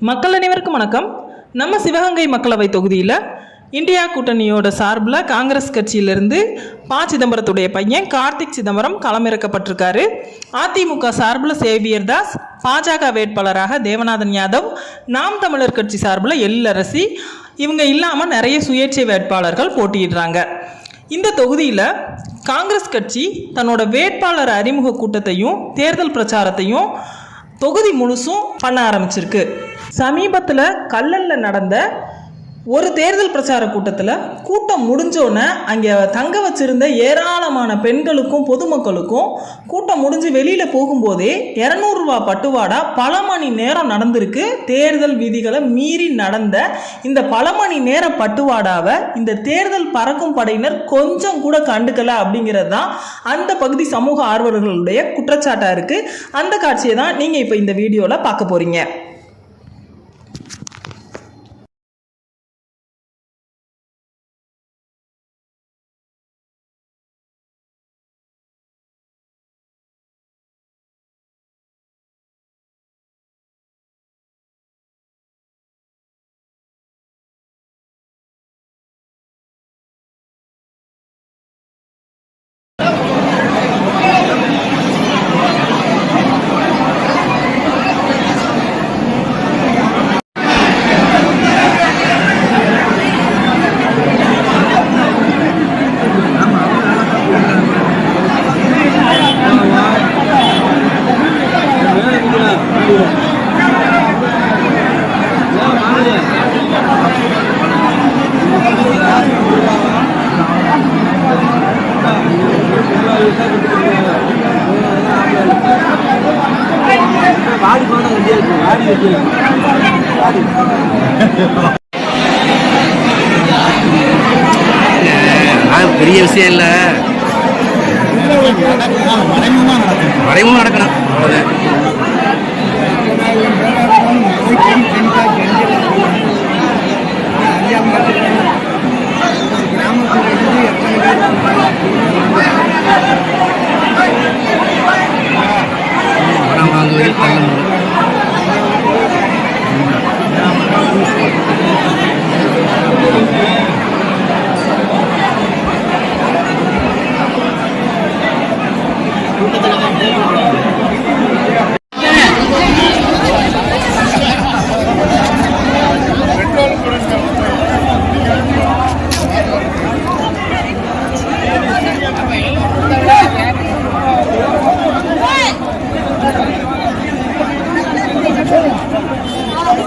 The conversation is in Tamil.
மக்கள் அனைவருக்கும் வணக்கம். நம்ம சிவகங்கை மக்களவை தொகுதியில் இந்தியா கூட்டணியோட சார்பில் காங்கிரஸ் கட்சியிலிருந்து ப. சிதம்பரத்துடைய பையன் கார்த்திக் சிதம்பரம் களமிறக்கப்பட்டிருக்காரு. அதிமுக சார்பில் சேவியர் தாஸ், பாஜக வேட்பாளராக தேவநாதன் யாதவ், நாம் தமிழர் கட்சி சார்பில் எழிலரசி, இவங்க இல்லாமல் நிறைய சுயேட்சை வேட்பாளர்கள் போட்டியிடுறாங்க. இந்த தொகுதியில் காங்கிரஸ் கட்சி தன்னோட வேட்பாளர் அறிமுக கூட்டத்தையும் தேர்தல் பிரச்சாரத்தையும் தொகுதி முழுசும் பண்ண ஆரம்பிச்சிருக்கு. சமீபத்தில் கல்லல்ல நடந்த ஒரு தேர்தல் பிரச்சார கூட்டம் முடிஞ்சோன்னே அங்கே தங்க வச்சிருந்த ஏராளமான பெண்களுக்கும் பொதுமக்களுக்கும் கூட்டம் முடிஞ்சு வெளியில் போகும்போதே 200 ரூபா பட்டுவாடா பல மணி நேரம் நடந்திருக்கு. தேர்தல் விதிகளை மீறி நடந்த இந்த பல மணி நேர பட்டுவாடாவை இந்த தேர்தல் பறக்கும் படையினர் கொஞ்சம் கூட கண்டுக்கல அப்படிங்கிறது தான் அந்த பகுதி சமூக ஆர்வலர்களுடைய குற்றச்சாட்டாக இருக்குது. அந்த காட்சியை தான் நீங்கள் இப்போ இந்த வீடியோவில் பார்க்க போகிறீங்க. பெரிய விஷயம் இல்லை, மறைமுகமாக நடக்கணும். அவ்வளோதான்.